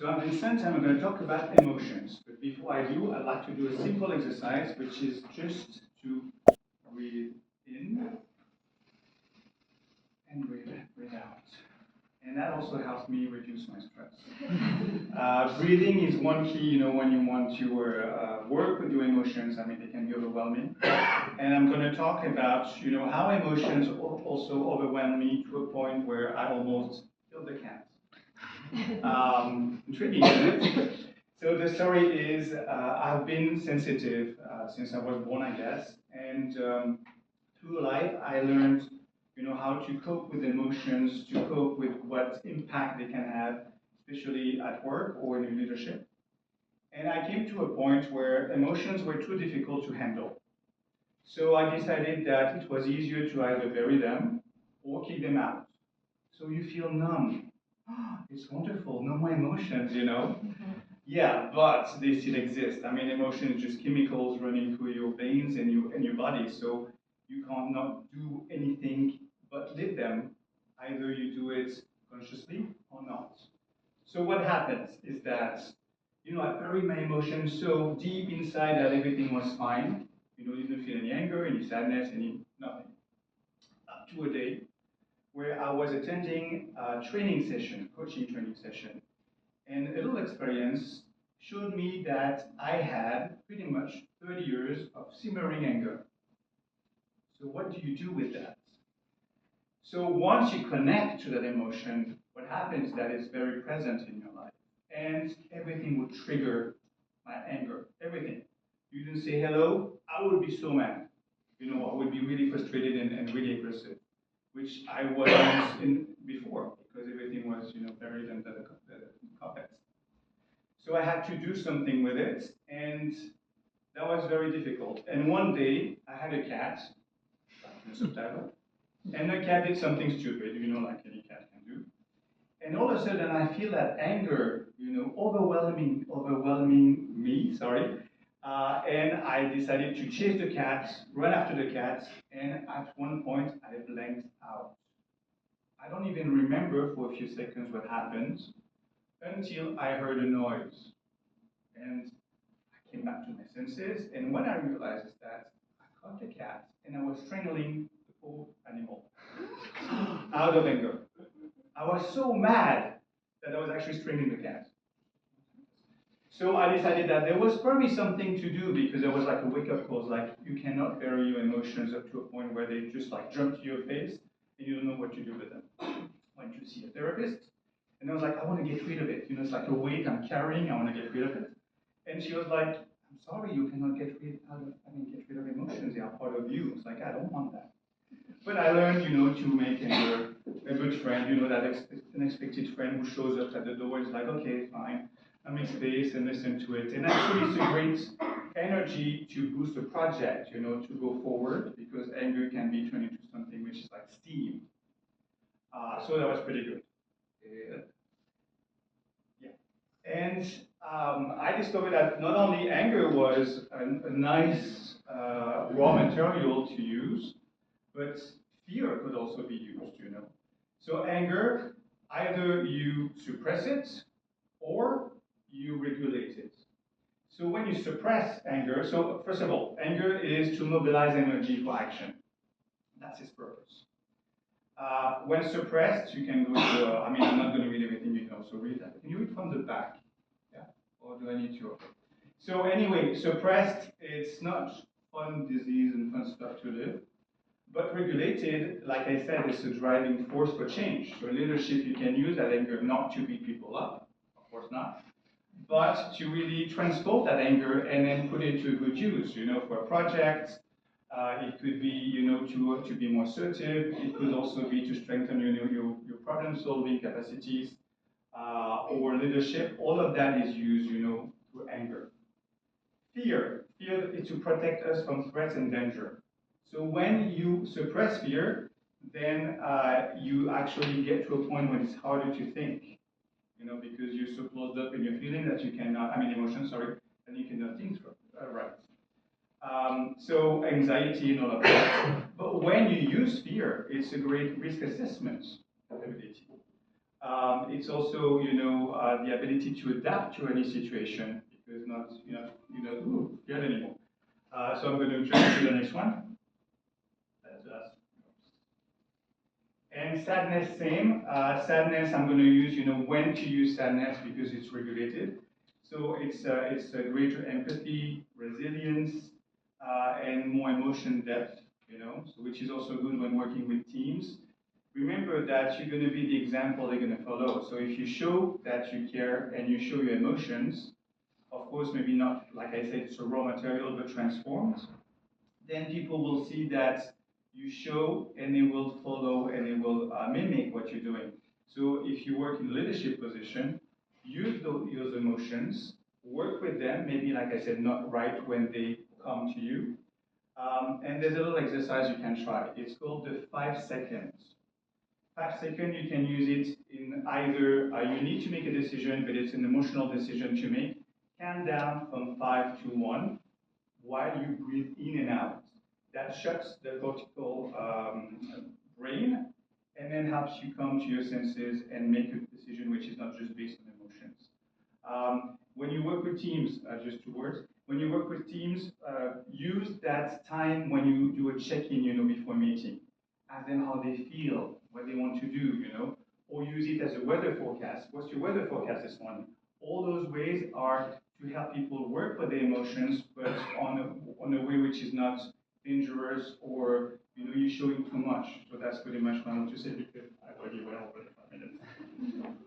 So I'm Vincent, and I'm going to talk about emotions. But before I do, I'd like to do a simple exercise, which is just to breathe in and breathe out. And that also helps me reduce my stress. Breathing is one key, when you want to work with your emotions. I mean, they can be overwhelming. And I'm going to talk about, how emotions also overwhelm me to a point where I almost kill the cat. Intriguing, isn't it? So the story is I've been sensitive since I was born, I guess. And through life, I learned how to cope with emotions, to cope with what impact they can have, especially at work or in leadership. And I came to a point where emotions were too difficult to handle. So I decided that it was easier to either bury them or kick them out. So you feel numb. It's wonderful, no more emotions. Yeah, but they still exist. I mean, emotion is just chemicals running through your veins and your body. So you can't not do anything but live them. Either you do it consciously or not. So what happens is that, I buried my emotions so deep inside that everything was fine. You didn't feel any anger, any sadness, any nothing. Up to a day where I was attending a training session, coaching training session. And a little experience showed me that I had pretty much 30 years of simmering anger. So what do you do with that? So once you connect to that emotion, what happens is that it's very present in your life. And everything would trigger my anger. Everything. You didn't say hello, I would be so mad. I would be really frustrated and really aggressive, which I wasn't in before because everything was, buried under the carpet. So I had to do something with it, and that was very difficult. And one day, I had a cat, like in the subtitle, and the cat did something stupid, like any cat can do. And all of a sudden, I feel that anger, overwhelming me, sorry. And I decided to chase the cat, run after the cat, and at one point, I blanked out. I don't even remember for a few seconds what happened until I heard a noise. And I came back to my senses, and what I realized is that I caught the cat and I was strangling the poor animal out of anger. I was so mad that I was actually strangling the cat. So I decided that there was probably something to do because there was like a wake-up call, like you cannot bury your emotions up to a point where they just like jump to your face and you don't know what to do with them. I went to see a therapist, and I was like, I want to get rid of it. It's like a weight I'm carrying. I want to get rid of it. And she was like, I'm sorry, you cannot get rid of emotions. They are part of you. It's like, I don't want that. But I learned, to make a good friend, that unexpected friend who shows up at the door is like, okay, fine, I make space and listen to it. And actually, it's a great energy to boost a project, to go forward, because anger can be turned into something which is like steam. So that was pretty good. Yeah. And I discovered that not only anger was a nice raw material to use, but fear could also be used. So anger, either you suppress it or you regulate it. So when you suppress anger, so first of all, anger is to mobilize energy for action. That's its purpose. When suppressed, you can go to, I'm not going to read everything so read that. Can you read from the back? Yeah? Or do I need to? So anyway, suppressed, it's not fun disease and fun stuff to live. But regulated, like I said, is a driving force for change. So in leadership, you can use that anger not to beat people up, of course not, but to really transport that anger and then put it to good use, for a project. It could be, to be more assertive. It could also be to strengthen, your problem-solving capacities or leadership. All of that is used, through anger. Fear is to protect us from threats and danger. So when you suppress fear, then you actually get to a point when it's harder to think, because you're so closed up in your feeling that you cannot, emotion, sorry, that you cannot think right. So anxiety and all of that. But when you use fear, it's a great risk assessment ability. It's also, the ability to adapt to any situation because not, ooh, scared anymore. So I'm going to jump to the next one. And sadness, same. Sadness, I'm going to use, when to use sadness because it's regulated. So it's a greater empathy, resilience, and more emotion depth, so which is also good when working with teams. Remember that you're going to be the example they're going to follow. So if you show that you care and you show your emotions, of course, maybe not, like I said, it's a raw material, but transformed, then people will see that you show and they will follow and they will mimic what you're doing. So if you work in a leadership position, use those emotions, work with them, maybe like I said, not right when they come to you. And there's a little exercise you can try. It's called the 5 seconds. 5 seconds, you can use it in either you need to make a decision, but it's an emotional decision to make. Count down from 5 to 1 while you breathe in and out. That shuts the cortical brain and then helps you come to your senses and make a decision which is not just based on emotions. When you work with teams, just 2 words, when you work with teams, use that time when you do a check-in, before meeting. Ask them how they feel, what they want to do, or use it as a weather forecast. What's your weather forecast this morning? All those ways are to help people work with their emotions, but on a way which is not dangerous or you're showing too much. So that's pretty much what I want to say because I already went over the 5 minutes.